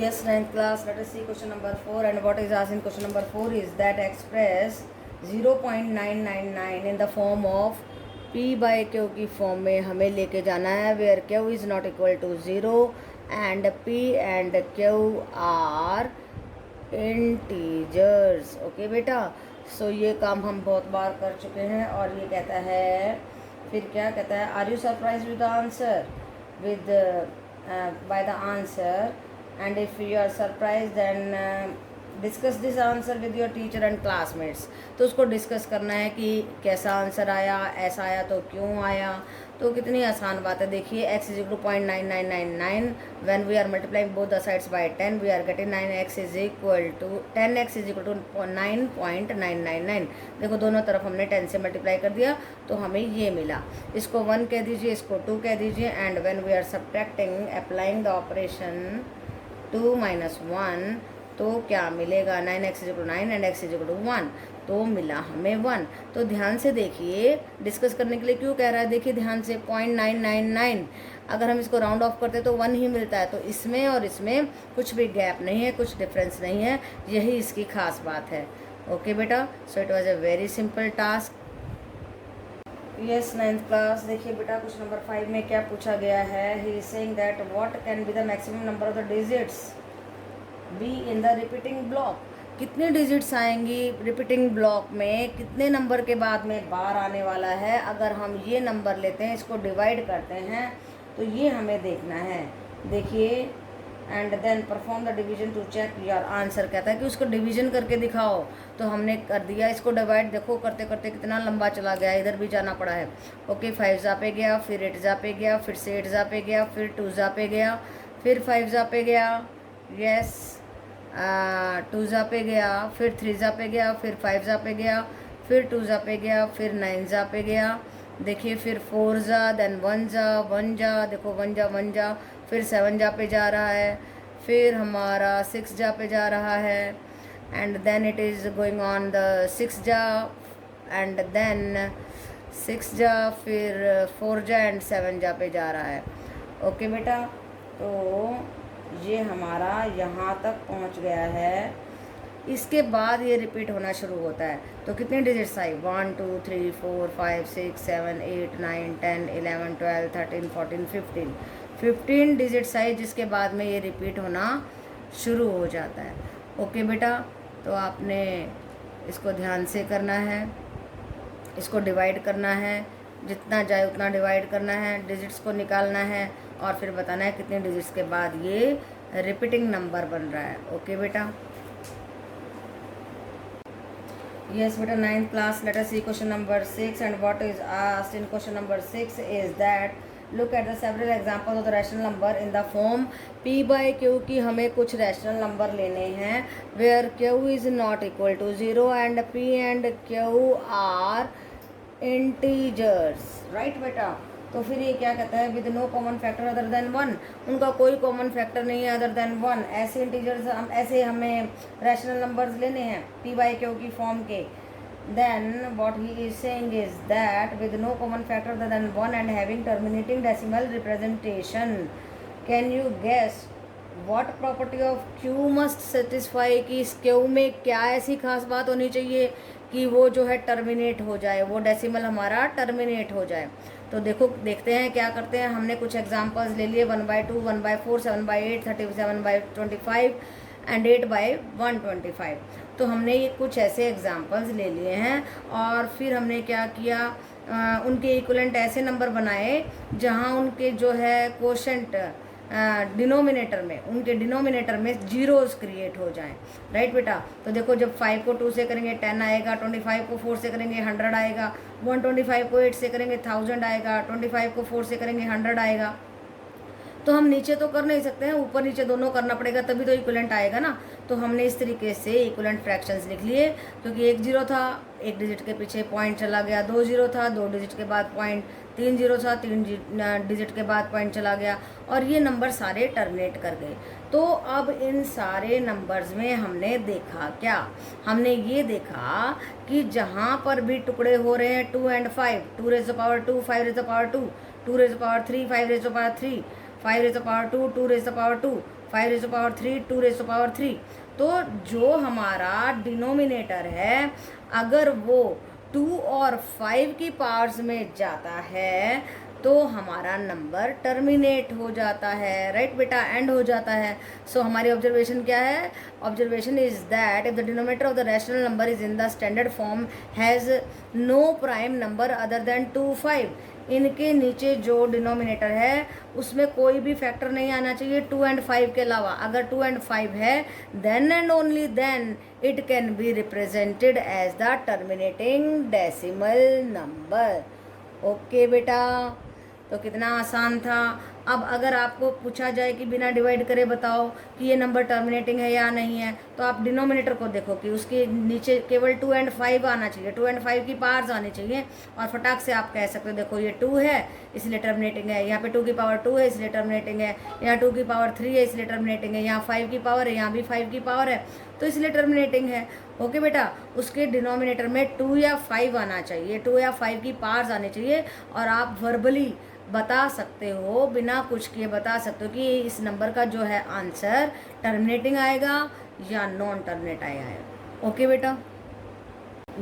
Yes, ninth class. Let us see question number 4. And what is asked in question number 4 is that express 0.999 in the form of P by Q की form में हमें लेके जाना है where Q is not equal to 0 and P and Q are integers. Okay बेटा, सो ये काम हम बहुत बार कर चुके हैं और ये कहता है, फिर क्या कहता है, are you surprise with the answer with by the answer and if you are surprised then discuss this answer with your teacher and classmates. तो उसको डिस्कस करना है कि कैसा आंसर आया, ऐसा आया तो क्यों आया. तो कितनी आसान बात है. देखिए x is equal to 0.9999 when we are multiplying both the sides by 10 we are getting 9x is equal to 10x is equal to 9.999. देखो दोनों तरफ हमने 10 से मल्टीप्लाई कर दिया तो हमें ये मिला. इसको 1 कह दीजिए, इसको 2 कह दीजिए. And when we are subtracting applying the operation 2 minus 1 तो क्या मिलेगा, 9x is equal to 9 and x is equal to 1 तो मिला हमें 1. तो ध्यान से देखिए, डिस्कस करने के लिए क्यों कह रहा है, देखिए ध्यान से 0.999 अगर हम इसको राउंड ऑफ करते तो 1 ही मिलता है. तो इसमें और इसमें कुछ भी गैप नहीं है, कुछ डिफरेंस नहीं है, यही इसकी खास बात है. ओके बेटा, so it was a very simple task. Yes, ninth class. देखिए बेटा, कुछ नंबर 5 में क्या पूछा गया है. ही is saying that what can be the maximum number of the digits be in the repeating block. कितने डिजिट्स आएंगी रिपीटिंग ब्लॉक में, कितने नंबर के बाद में बार आने वाला है. अगर हम ये नंबर लेते हैं, इसको डिवाइड करते हैं तो ये हमें देखना है. देखिए, and then perform the division to check your answer. कहता है कि उसको डिवीजन करके दिखाओ. तो हमने कर दिया इसको डिवाइड. देखो करते करते कितना लंबा चला गया, इधर भी जाना पड़ा है. ओके, 5 जा पे गया, फिर 8 जा पे गया, फिर से 8 जा पे गया, फिर 2 जा पे गया, फिर 5 जा पे गया. यस, 2 जा पे गया, फिर 3 जा पे गया, फिर 5 जा पे गया, फिर 2 जा पे गया, फिर 9 जा पे गया. देखिए फिर 4 जा, देन 1 जा, 1 जा, देखो 1 जा 1 जा, फिर 7 जा पे जा रहा है, फिर हमारा 6 जा पे जा रहा है. And then it is going on the 6 जा एंड देन 6 जा, फिर 4 जा एंड 7 जा पे जा रहा है. ओके बेटा, तो ये हमारा यहाँ तक पहुँच गया है. इसके बाद ये रिपीट होना शुरू होता है. तो कितने डिजिट्स आई, 1 2 3 4 5 6 7 8 9 10 11 12 13 14 15 डिजिट्स आई, जिसके बाद में ये रिपीट होना शुरू हो जाता है. ओके बेटा, तो आपने इसको ध्यान से करना है, इसको डिवाइड करना है, जितना जाए उतना डिवाइड करना है, डिजिट्स को निकालना है और फिर बताना है कितने डिजिट्स के बाद ये रिपीटिंग नंबर बन रहा है. ओके बेटा. Yes beta, ninth class. Let us see question number 6. And what is asked in question number 6 is that look at the several examples of the rational number in the form p by q की हमें कुछ rational number लेने हैं where q is not equal to 0 and p and q are integers. right बेटा, तो फिर ये क्या कहता है, with no common factor other than 1. उनका कोई कॉमन फैक्टर नहीं है अदर देन 1. ऐसे इंटीजर्स हम ऐसे हमें रैशनल नंबर्स लेने हैं पी बाई क्यू की फॉर्म के. Then what he is saying is that with no common factor other than 1 and having terminating decimal representation can you guess what property of Q must satisfy. कि इस Q में क्या ऐसी खास बात होनी चाहिए कि वो जो है टर्मिनेट हो जाए, वो डेसिमल हमारा टर्मिनेट हो जाए. तो देखो देखते हैं क्या करते हैं. हमने कुछ एग्जांपल्स ले लिए 1/2, 1/4, 7/8, 37/25 एंड 8/125. तो हमने ये कुछ ऐसे एग्जांपल्स ले लिए हैं और फिर हमने क्या किया, उनके इक्वलेंट ऐसे नंबर बनाए जहां उनके जो है कोशेंट डिनोमिनेटर में, उनके डिनोमिनेटर में जीरोस क्रिएट हो जाएं. राइट बेटा, तो देखो जब 5 को 2 से करेंगे 10 आएगा, 25 को 4 से करेंगे 100 आएगा, 125 को 8 से करेंगे 1000 आएगा, 25 को 4 से करेंगे 100 आएगा. तो हम नीचे तो कर नहीं सकते हैं, ऊपर नीचे दोनों करना पड़ेगा तभी तो इक्वलेंट आएगा ना. तो हमने इस तरीके से इक्वलेंट फ्रैक्शंस लिख लिए, क्योंकि 1 0 था, 1 डिजिट के पीछे पॉइंट चला गया. 2 0 था, 2 डिजिट के बाद पॉइंट. 3 0 था, 3 डिजिट के बाद पॉइंट चला गया और ये नंबर सारे टर्मिनेट कर गए. तो अब इन सारे नंबर्स में हमने देखा क्या, हमने ये देखा कि जहाँ पर भी टुकड़े हो रहे हैं 2 and 5, 2 raised to the power 2, 5 raised to the power 2, 2 raised to the power 3, 5 raised to the power 3, 5 raised to the power 2, 2 raised to the power 2, 5 raise to power 3, 2 raise to power 3। तो जो हमारा denominator है अगर वो 2 और 5 की powers में जाता है तो हमारा नंबर टर्मिनेट हो जाता है, राइट बेटा, एंड हो जाता है। सो हमारी ऑब्जर्वेशन क्या है? Observation is that if the denominator of the rational number is in the standard form has no prime number other than 2, 5। इनके नीचे जो डिनोमिनेटर है उसमें कोई भी फैक्टर नहीं आना चाहिए 2 एंड 5 के अलावा। अगर 2 एंड 5 है then and only then it can be represented as the terminating decimal number. Okay बेटा, तो कितना आसान था। अब अगर आपको पूछा जाए कि बिना डिवाइड करे बताओ कि ये नंबर टर्मिनेटिंग है या नहीं है, तो आप डिनोमिनेटर को देखो कि उसके नीचे केवल 2 एंड 5 आना चाहिए, 2 एंड 5 की पावर्स आनी चाहिए, और फटाक से आप कह सकते हो देखो ये 2 है इसलिए टर्मिनेटिंग है, यहाँ पे 2 की पावर 2 है इसलिए टर्मिनेटिंग है, यहाँ 2 की पावर 3 है इसलिए टर्मिनेटिंग है, यहाँ 5 की पावर है, यहाँ भी 5 की पावर है तो इसलिए टर्मिनेटिंग है। ओके बेटा, उसके डिनोमिनेटर में 2 या 5 आना चाहिए, 2 या 5 की पावर्स आनी चाहिए, और आप वर्बली बता सकते हो, बिना कुछ किए बता सकते हो कि इस नंबर का जो है आंसर टर्मिनेटिंग आएगा या नॉन टर्मिनेट आएगा। ओके बेटा,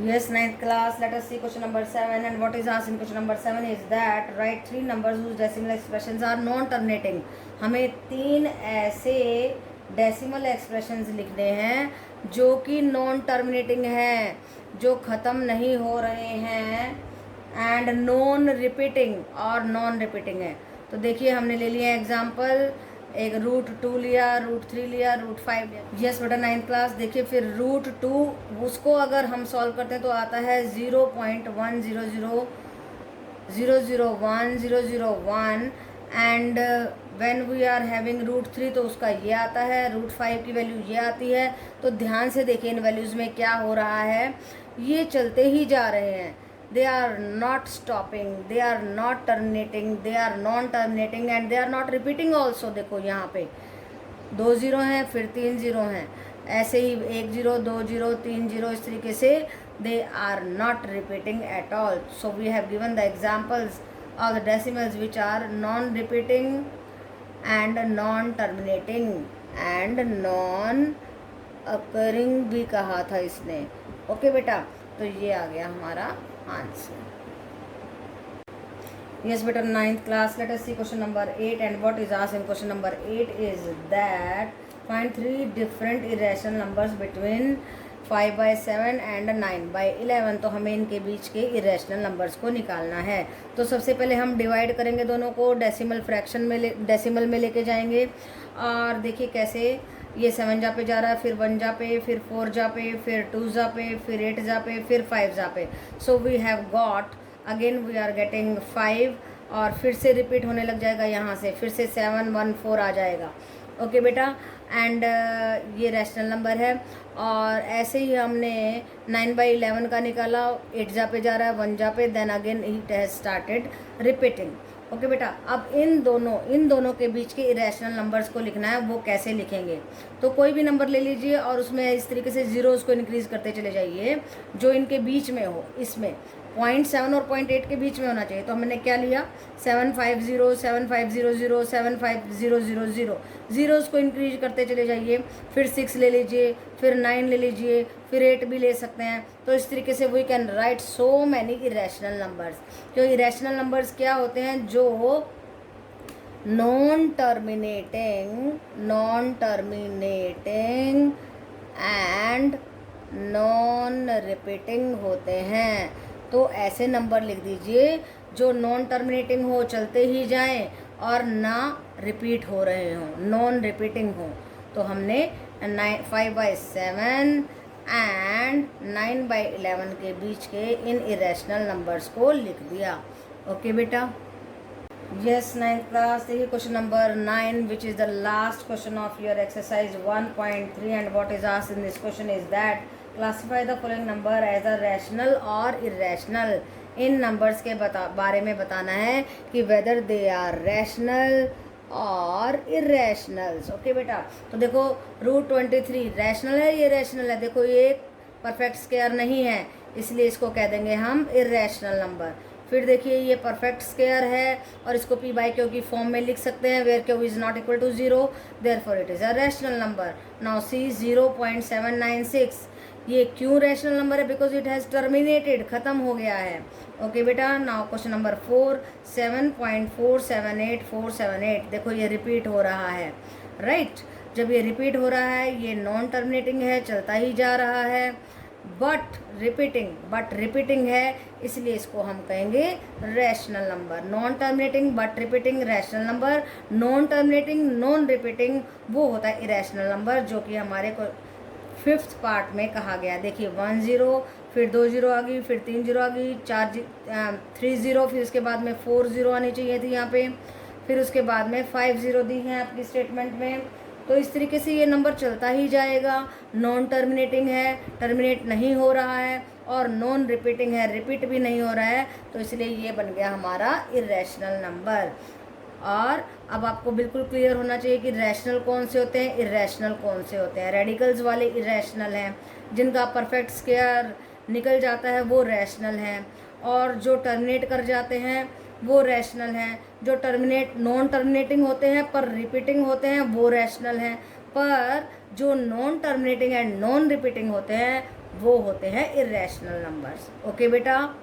yes, 9th class, let us see question number 7, and what is asked in question number 7 is that write 3 numbers whose decimal expressions are non terminating। हमें 3 ऐसे decimal expressions लिखने हैं जो कि नॉन टर्मिनेटिंग हैं, जो ख़त्म नहीं हो रहे हैं, एंड नॉन रिपीटिंग और नॉन रिपीटिंग है। तो देखिए हमने ले लिया एग्जाम्पल, एक √2 लिया, √3 लिया, √5 लिया। यस बेटा 9th क्लास, देखिए फिर √2 उसको अगर हम सॉल्व करते हैं तो आता है 0.10001001 and when we are having √3 तो उसका ये आता है, √5 की वैल्यू ये आती है। तो ध्यान से देखिए इन वैल्यूज़ में क्या हो रहा है, ये चलते ही जा रहे हैं, they are not stopping, they are not terminating, they are non terminating and they are not repeating also। देखो यहाँ पे 2 0 हैं फिर 3 0 हैं, ऐसे ही 1 0 2 0 3 0, इस तरीके से they are not repeating at all। So we have given the examples of the decimals which are non repeating and non terminating and non occurring भी कहा था इसने। ओके बेटा, तो ये आ गया हमारा आंसर। Yes बेटा 9th class, let us see question number 8, and what is asked in question number 8 is that find 3 different irrational numbers between 5/7 and 9/11। तो हमें इनके बीच के इरेशनल नंबर्स को निकालना है। तो सबसे पहले हम डिवाइड करेंगे दोनों को, डेसिमल फ्रैक्शन में डेसिमल में लेके जाएंगे, और देखिए कैसे ये 7 जा पे जा रहा है, फिर 1 जा पे, फिर 4 जा पे, फिर 2 जा पे, फिर 8 जा पे, फिर 5 जा पे। So we have got again we are getting 5, और फिर से रिपीट होने लग जाएगा यहाँ से, फिर से 7 1 4 आ जाएगा। ओके बेटा, एंड ये रैशनल नंबर है। और ऐसे ही हमने 9/11 का निकाला, 8 जा पे जा रहा है, 1 जा पे, then again it has started repeating. Okay बेटा, अब इन दोनों के बीच के इरेशनल नंबर्स को लिखना है, वो कैसे लिखेंगे? तो कोई भी नंबर ले लीजिए और उसमें इस तरीके से ज़ीरोज़ को इंक्रीज़ करते चले जाइए जो इनके बीच में हो। इसमें 0.7 और 0.8 के बीच में होना चाहिए। तो हमने क्या लिया, 750 7500 75000, ज़ीरोज़ को इंक्रीज करते चले जाइए, फिर 6 ले लीजिए, फिर 9 ले लीजिए, फिर 8 भी ले सकते हैं। तो इस तरीके से we can write so many irrational numbers. जो इरेशनल नंबर्स क्या होते हैं, जो non terminating and non repeating होते हैं। तो ऐसे नंबर लिख दीजिए जो नॉन टर्मिनेटिंग हो, चलते ही जाएं, और ना रिपीट हो रहे हों, नॉन रिपीटिंग हो। तो हमने 5/7 एंड 9/11 के बीच के इन इरेशनल नंबर्स को लिख दिया। ओके बेटा, यस 9th क्लास, देखिए question number 9 which is the last question of your exercise 1.3, and what is asked in this question is that classify the following number as a rational और irrational. इन numbers के बारे में बताना है कि whether they are rational और irrationals. Okay बेटा, तो देखो √23 रैशनल है, ये रैशनल है। देखो ये परफेक्ट स्क्वायर नहीं है, इसलिए इसको कह देंगे हम इरेशनल नंबर। फिर देखिए ये परफेक्ट स्क्वायर है और इसको पी बाई क्यू की फॉर्म में लिख सकते हैं, where Q is not equal to 0, therefore it is a rational number. Now see 0.796, ये क्यों रैशनल नंबर है? बिकॉज इट हैज़ टर्मिनेटेड, ख़त्म हो गया है। ओके बेटा, नाउ क्वेश्चन नंबर 4, 7.478478, देखो ये रिपीट हो रहा है, राइट। जब ये रिपीट हो रहा है, ये नॉन टर्मिनेटिंग है, चलता ही जा रहा है, बट रिपीटिंग है, इसलिए इसको हम कहेंगे rational number. Non terminating but repeating rational number, non terminating non repeating वो होता है इरेशनल नंबर, जो कि हमारे को 5th पार्ट में कहा गया। देखिए 1 0, फिर 2 0 आ गई, फिर 3 0 आ गई, 3 0, फिर उसके बाद में 4 0 आनी चाहिए थी यहाँ पे, फिर उसके बाद में 5 0 दी हैं आपकी स्टेटमेंट में। तो इस तरीके से ये नंबर चलता ही जाएगा। नॉन टर्मिनेटिंग है, टर्मिनेट नहीं हो रहा है, और नॉन रिपीटिंग है, रिपीट भी नहीं हो रहा है, तो इसलिए ये बन गया हमारा इरेशनल नंबर। और अब आपको बिल्कुल क्लियर होना चाहिए कि रैशनल कौन से होते हैं, इरेशनल कौन से होते हैं। रेडिकल्स वाले इरेशनल हैं, जिनका परफेक्ट स्क्वायर निकल जाता है वो रैशनल हैं, और जो टर्मिनेट कर जाते हैं वो रैशनल हैं। जो नॉन टर्मिनेटिंग होते हैं पर रिपीटिंग होते हैं वो रैशनल हैं, पर जो non terminating and non repeating होते हैं वो होते हैं इरेशनल नंबर्स। ओके बेटा।